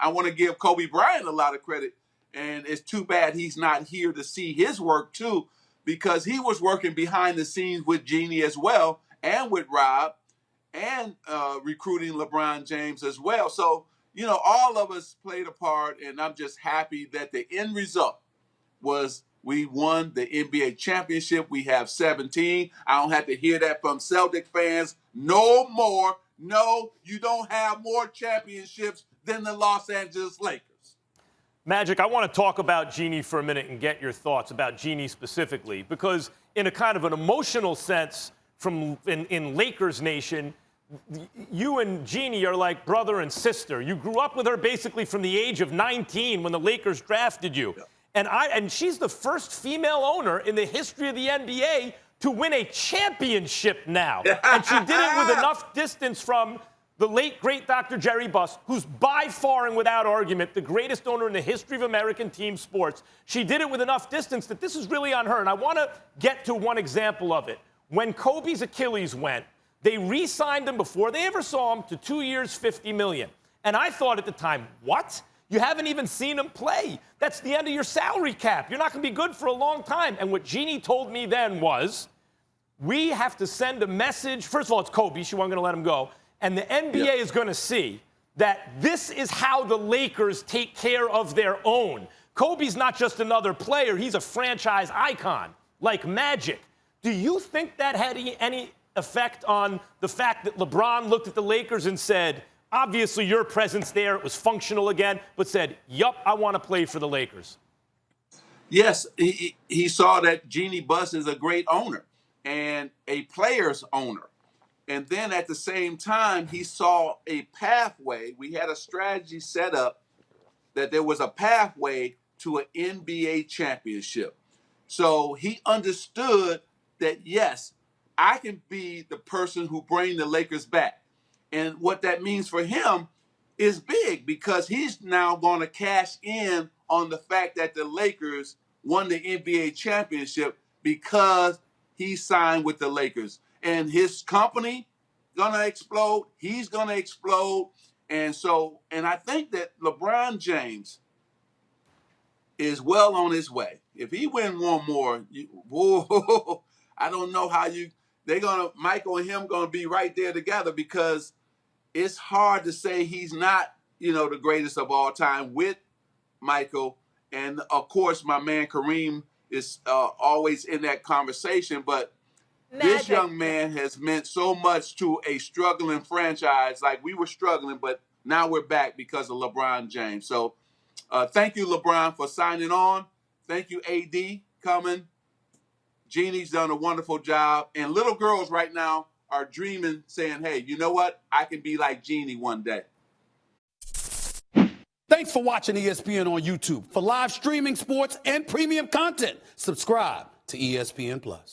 I want to give Kobe Bryant a lot of credit. And it's too bad he's not here to see his work too, because he was working behind the scenes with Jeanie as well, and with Rob, and recruiting LeBron James as well. So, all of us played a part, and I'm just happy that the end result was we won the NBA championship. We have 17. I don't have to hear that from Celtic fans no more. No, you don't have more championships than the Los Angeles Lakers. Magic, I want to talk about Jeanie for a minute and get your thoughts about Jeanie specifically, because in a kind of an emotional sense in Lakers Nation, you and Jeanie are like brother and sister. You grew up with her basically from the age of 19 when the Lakers drafted you. Yeah. And she's the first female owner in the history of the NBA to win a championship now. And she did it with enough distance from the late, great Dr. Jeanie Buss, who's by far and without argument the greatest owner in the history of American team sports. She did it with enough distance that this is really on her. And I want to get to one example of it. When Kobe's Achilles went, they re-signed him before they ever saw him to 2 years, $50 million. And I thought at the time, what? You haven't even seen him play. That's the end of your salary cap. You're not going to be good for a long time. And what Jeanie told me then was, we have to send a message. First of all, it's Kobe. She wasn't going to let him go. And the NBA is going to see that this is how the Lakers take care of their own. Kobe's not just another player. He's a franchise icon, like Magic. Do you think that had any effect on the fact that LeBron looked at the Lakers and said, obviously your presence there, it was functional again, but said, yup, I want to play for the Lakers? Yes, he saw that Jeanie Buss is a great owner and a player's owner. And then at the same time, he saw a pathway. We had a strategy set up that there was a pathway to an NBA championship. So he understood that, yes, I can be the person who brings the Lakers back. And what that means for him is big, because he's now going to cash in on the fact that the Lakers won the NBA championship because he signed with the Lakers. And his company going to explode. He's going to explode. And I think that LeBron James is well on his way. If he win one more, I don't know how Michael and him going to be right there together, because it's hard to say he's not, the greatest of all time with Michael. And of course, my man Kareem is always in that conversation. But this young man has meant so much to a struggling franchise. Like, we were struggling, but now we're back because of LeBron James. So thank you, LeBron, for signing on. Thank you, AD, coming. Jeanie's done a wonderful job. And little girls right now are dreaming, saying, hey, you know what? I can be like Jeanie one day. Thanks for watching ESPN on YouTube. For live streaming, sports, and premium content, subscribe to ESPN+.